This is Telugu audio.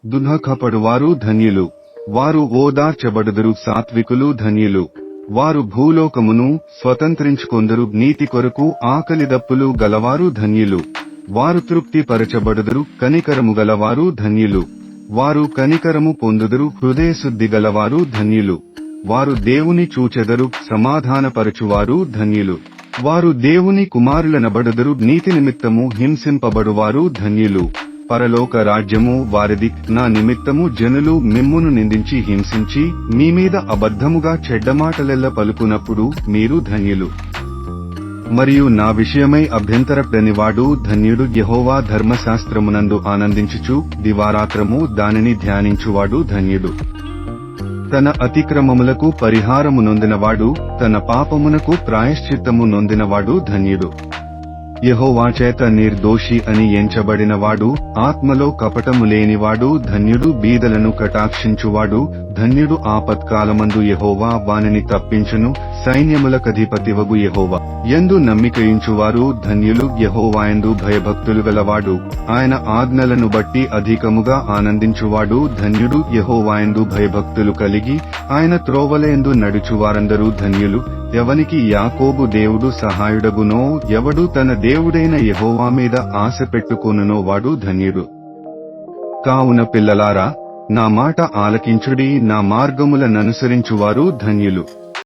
దుఃఖపడువారు ధన్యులు, వారు ఓదార్చబడుదురు. సాత్వికులు ధన్యులు, వారు భూలోకమును స్వతంత్రించుకొందురు. నీతి కొరకు ఆకలిదప్పులు గలవారు ధన్యులు, వారు తృప్తి పరచబడుదురు. కనికరము గలవారు ధన్యులు, వారు కనికరము పొందుదురు. హృదయశుద్ధి గలవారు ధన్యులు, వారు దేవుని చూచెదరు. సమాధానపరచువారు ధన్యులు, వారు దేవుని కుమారులనబడుదురు. నీతి నిమిత్తము హింసింపబడువారు ధన్యులు, పరలోక రాజ్యము వారిది. నా నిమిత్తము జనులు మిమ్మును నిందించి హింసించి మీమీద అబద్ధముగా చెడ్డమాటలెల్ల పలుకునప్పుడు మీరు ధన్యులు. మరియు నా విషయమై అభ్యంతరపడనివాడు ధన్యుడు. యెహోవా ధర్మశాస్త్రమునందు ఆనందించుచు దివారాత్రము దానిని ధ్యానించువాడు ధన్యుడు. తన అతిక్రమములకు పరిహారము నొందినవాడు, తన పాపమునకు ప్రాయశ్చిత్తము నొందినవాడు ధన్యుడు. యెహోవా చేత నిర్దోషి అని ఎంచబడినవాడు, ఆత్మలో కపటము లేనివాడు ధన్యుడు. బీదలను కటాక్షించువాడు ధన్యుడు. ఆపత్కాలమందు యెహోవా వానిని తప్పించును. సైన్యములకధిపతివగు యెహోవా యందు నమ్మికయుంచువారు ధన్యులు. యెహోవాయందు భయభక్తులు గలవాడు, ఆయన ఆజ్ఞలను బట్టి అధికముగా ఆనందించువాడు ధన్యుడు. యెహోవాయందు భయభక్తులు కలిగి ఆయన త్రోవలయందు నడుచువారందరూ ధన్యులు. ఎవనికి యాకోబు దేవుడు సహాయుడగునో, ఎవడు తన దేవుడైన యెహోవా మీద ఆశ పెట్టుకొనునో వాడు ధన్యుడు. కావున పిల్లలారా, నా మాట ఆలకించుడి, నా మార్గములననుసరించువారు ధన్యులు.